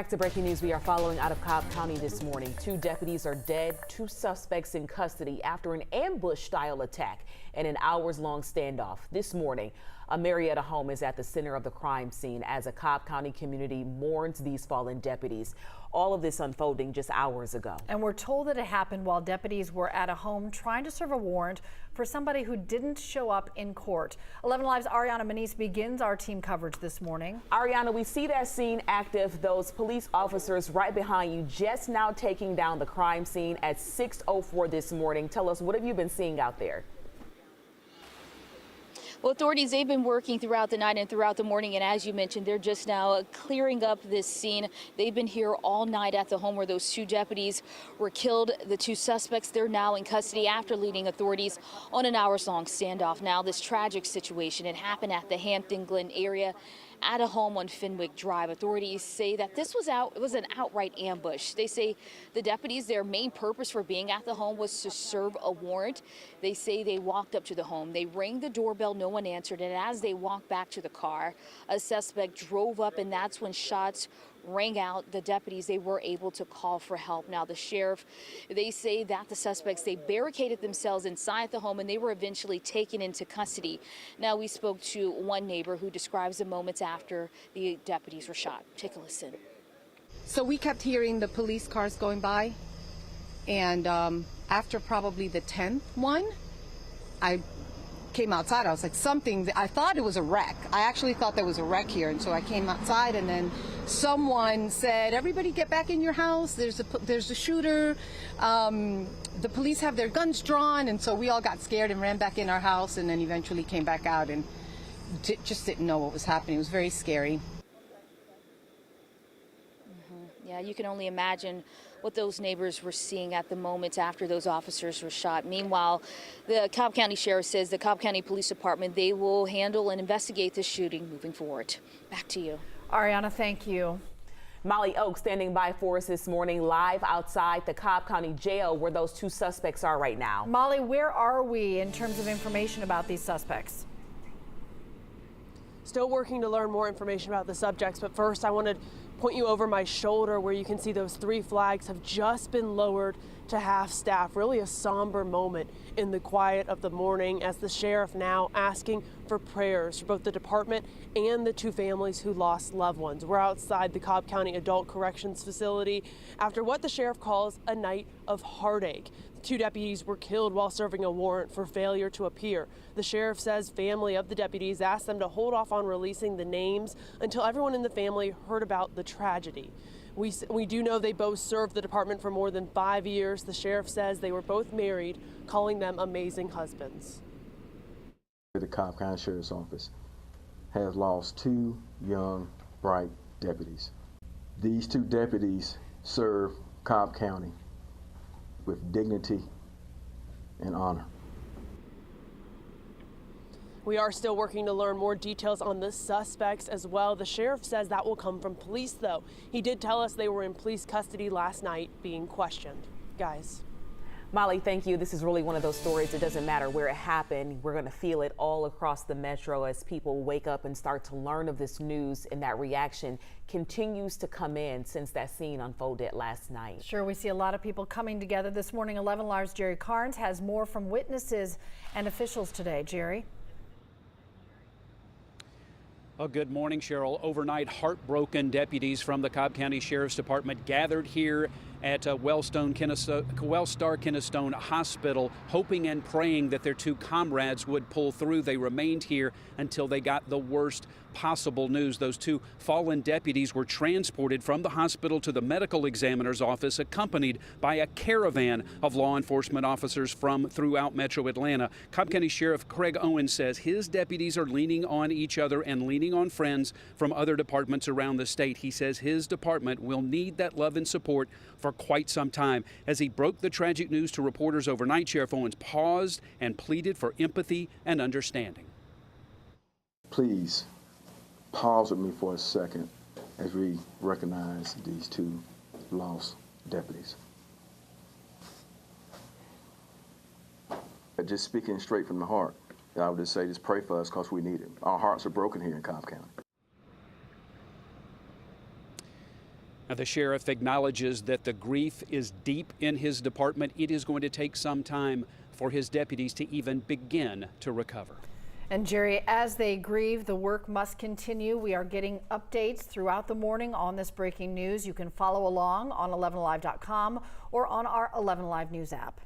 Back to breaking news we are following out of Cobb County this morning. 2 deputies are dead, 2 suspects in custody after an ambush-style attack and an hours-long standoff. This morning, a Marietta home is at the center of the crime scene as a Cobb County community mourns these fallen deputies. All of this unfolding just hours ago. And we're told that it happened while deputies were at a home trying to serve a warrant for somebody who didn't show up in court. 11 Live's Ariana Manise begins our team coverage this morning. Ariana, we see that scene active, those police officers right behind you just now taking down the crime scene at 6:04 this morning. Tell us, what have you been seeing out there? Well, authorities, they've been working throughout the night and throughout the morning, and as you mentioned, they're just now clearing up this scene. They've been here all night at the home where those 2 deputies were killed. The 2 suspects, they're now in custody after leading authorities on an hours-long standoff. Now, this tragic situation, it happened at the Hampton Glen area at a home on Fenwick Drive. Authorities say that this was an outright ambush. They say the deputies, their main purpose for being at the home was to serve a warrant. They say they walked up to the home. They rang the doorbell. No one answered. And as they walked back to the car, a suspect drove up, and that's when shots rang out. The deputies, they were able to call for help. Now, the sheriff, they say that the suspects, they barricaded themselves inside the home and they were eventually taken into custody. Now, we spoke to one neighbor who describes the moments after the deputies were shot. Take a listen. So we kept hearing the police cars going by, and after probably the 10th one, I came outside. I was like, I thought it was a wreck. I actually thought there was a wreck here, and so I came outside, and then someone said, everybody get back in your house, there's a shooter, the police have their guns drawn, and so we all got scared and ran back in our house, and then eventually came back out and just didn't know what was happening. It was very scary. Yeah, you can only imagine what those neighbors were seeing at the moment after those officers were shot. Meanwhile, the Cobb County Sheriff says the Cobb County Police Department, they will handle and investigate the shooting moving forward. Back to you. Ariana, thank you. Molly Oaks standing by for us this morning live outside the Cobb County Jail where those 2 suspects are right now. Molly, where are we in terms of information about these suspects? Still working to learn more information about the subjects, but first I want to point you over my shoulder where you can see those 3 flags have just been lowered to half staff. Really a somber moment in the quiet of the morning as the sheriff now asking for prayers for both the department and the 2 families who lost loved ones. We're outside the Cobb County Adult Corrections Facility after what the sheriff calls a night of heartache. 2 deputies were killed while serving a warrant for failure to appear. The sheriff says family of the deputies asked them to hold off on releasing the names until everyone in the family heard about the tragedy. We do know they both served the department for more than 5 years. The sheriff says they were both married, calling them amazing husbands. The Cobb County Sheriff's Office has lost 2 young, bright deputies. These 2 deputies serve Cobb County with dignity and honor. We are still working to learn more details on the suspects as well. The sheriff says that will come from police, though. He did tell us they were in police custody last night being questioned. Guys. Molly, thank you. This is really one of those stories. It doesn't matter where it happened. We're going to feel it all across the metro as people wake up and start to learn of this news, and that reaction continues to come in since that scene unfolded last night. Sure, we see a lot of people coming together this morning. 11 Live's Jerry Carnes has more from witnesses and officials today. Jerry? Well, good morning, Cheryl. Overnight, heartbroken deputies from the Cobb County Sheriff's Department gathered here at Wellstar Kennestone Hospital, hoping and praying that their 2 comrades would pull through. They remained here until they got the worst possible news. Those 2 fallen deputies were transported from the hospital to the medical examiner's office, accompanied by a caravan of law enforcement officers from throughout Metro Atlanta. Cobb County Sheriff Craig Owens says his deputies are leaning on each other and leaning on friends from other departments around the state. He says his department will need that love and support for quite some time. As he broke the tragic news to reporters overnight, Sheriff Owens paused and pleaded for empathy and understanding. Please pause with me for a second as we recognize these 2 lost deputies. Just speaking straight from the heart, I would just say just pray for us because we need it. Our hearts are broken here in Cobb County. Now, the sheriff acknowledges that the grief is deep in his department. It is going to take some time for his deputies to even begin to recover. And Jerry, as they grieve, the work must continue. We are getting updates throughout the morning on this breaking news. You can follow along on 11alive.com or on our 11 Alive News app.